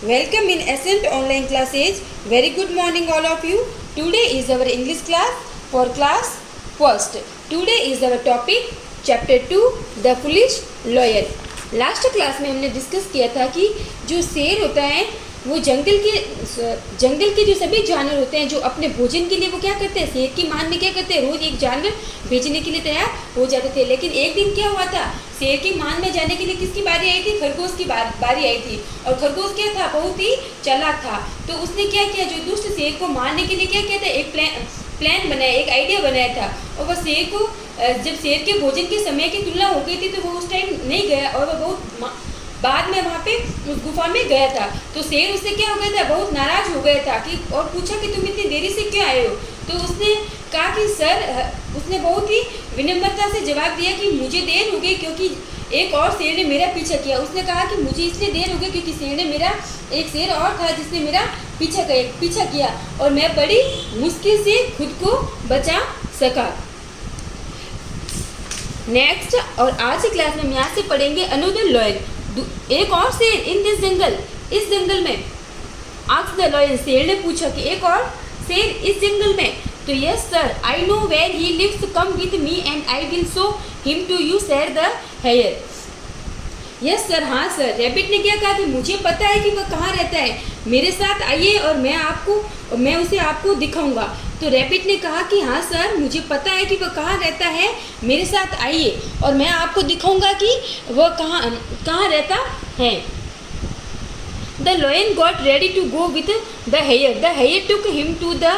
Welcome in Ascent online classes. Very good morning all of you. Today is our English class for class first. Today is our topic chapter 2 The Foolish Lion. Last class में हमने discuss किया था कि जो शेर होता है वो जंगल के जो सभी जानवर होते हैं जो अपने भोजन के लिए वो क्या करते हैं, शेर की मान में क्या करते हैं, रोज एक जानवर बेचने के लिए तैयार हो जाते थे। लेकिन एक दिन क्या हुआ था, शेर की मान में जाने के लिए किसकी बारी आई थी, खरगोश की बारी आई थी। और खरगोश क्या था, बहुत ही चालाक था। तो उसने क्या किया, जो दुष्ट शेर को मारने के लिए क्या किया था, एक प्लान बनाया, एक आइडिया बनाया था। और वह शेर को जब शेर के भोजन के समय की तुलना हो गई थी तो वो उस टाइम नहीं गया और वह बहुत बाद में वहाँ पे उस गुफा में गया था। तो शेर उससे क्या हो गया था, बहुत नाराज हो गया था कि और पूछा कि तुम इतनी देरी से क्यों आए हो। तो उसने कहा कि सर, उसने बहुत ही विनम्रता से जवाब दिया कि मुझे देर हो गई क्योंकि एक और शेर ने मेरा पीछा किया। उसने कहा कि मुझे इसलिए देर हो गई क्योंकि शेर ने मेरा एक शेर और था जिसने मेरा पीछा किया और मैं बड़ी मुश्किल से खुद को बचा सका। नेक्स्ट, और आज की क्लास में हम यहाँ से पढ़ेंगे अनदर लॉयन, एक और शेर इन दिस जंगल, इस जंगल में। आस्क्ड द लॉयन, शेर ने पूछा कि एक और शेर इस जंगल में। तो yes sir, I know where he lives, come with me and I will show him to you, said the hare. Yes sir, हाँ सर, रैबिट ने क्या कहा कि मुझे पता है कि वह कहाँ रहता है, मेरे साथ आइए और मैं उसे आपको दिखाऊंगा। तो रैबिट ने कहा कि हाँ सर, मुझे पता है कि वह कहाँ रहता है, मेरे साथ आइए और मैं आपको दिखाऊंगा कि वह कहाँ रहता है। The lion got ready to go with the hare. The hare took him to the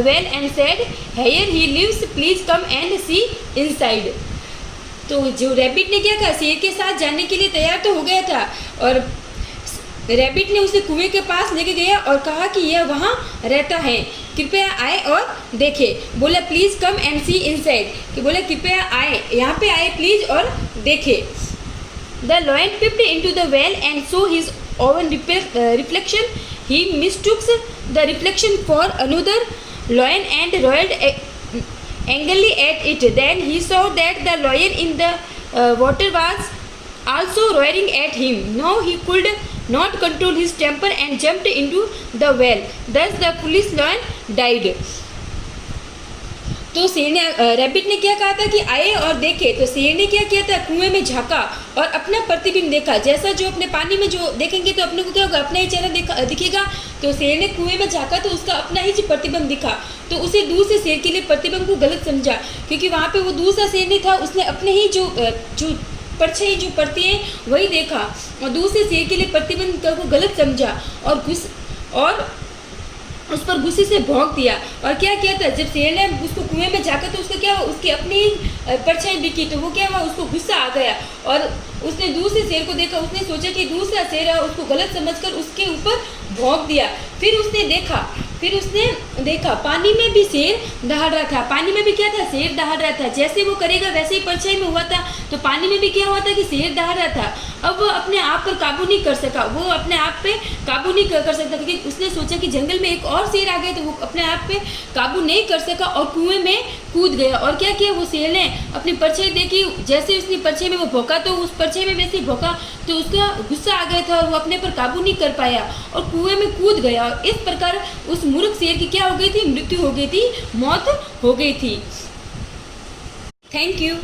well and said, "Here he lives. Please come and see inside." तो जो रैबिट ने क्या कहा, शेर के साथ जाने के लिए तैयार तो हो गया था और रैबिट ने उसे कुएं के पास लेके गया और कहा कि यह वहाँ रहता है, कृपया आए और देखे। बोला please come and see inside, कि बोला कृपया आए, यहाँ पे आए प्लीज़ और देखे। The lion peeped into the well and saw his own reflection. He mistook the reflection for another lion and roared angrily at it. Then he saw that the lion in the water was also roaring at him. Now he could not control his temper and jumped into the well. Thus the foolish lion died. तो शेर ने, rabbit ने क्या कहा था कि आए और देखे। तो शेर ने क्या किया था, कुएं में झांका और अपना प्रतिबिंब देखा। जैसा जो अपने पानी में जो देखेंगे तो अपने को क्या होगा, अपना ही चेहरा दिखेगा। तो शेर ने कुएं में झांका तो उसका अपना ही प्रतिबिंब दिखा। तो उसे दूसरे शेर के लिए प्रतिबिंब को गलत समझा क्योंकि वहाँ पे वो दूसरा शेर नहीं था, उसने अपने ही जो परछाई जो पड़ती है वही देखा और दूसरे शेर के लिए प्रतिबिंब को गलत समझा और उस पर गुस्से से भौंक दिया। और क्या किया था, जब शेर ने उसको कुएं में झाँका तो उसका क्या हुआ, उसकी अपनी परछाई दिखी तो वो क्या हुआ, उसको गुस्सा आ गया और उसने दूसरे शेर को देखा। उसने सोचा कि दूसरा शेर है, उसको गलत समझकर उसके ऊपर भौंक दिया। फिर उसने देखा पानी में भी शेर दहाड़ रहा था। पानी में भी क्या था, शेर दहाड़ रहा था। जैसे वो करेगा वैसे ही परछाई में हुआ था। तो पानी में भी क्या हुआ था कि शेर दहाड़ रहा था। अब वो अपने आप पर काबू नहीं कर सका, वो अपने आप पे काबू नहीं कर सकता क्योंकि उसने सोचा कि जंगल में एक और शेर आ गए तो वो अपने आप पे काबू नहीं कर सका और कुएं में कूद गया। और क्या किया, वो शेर ने अपनी परछाई देखी, जैसे उसने परछाई में वो भौंका तो उस परछाई में वैसे ही भौंका तो उसका गुस्सा आ गया था और वो अपने पर काबू नहीं कर पाया और कुएं में कूद गया। और इस प्रकार उस मूर्ख शेर की क्या हो गई थी, मृत्यु हो गई थी, मौत हो गई थी। Thank you.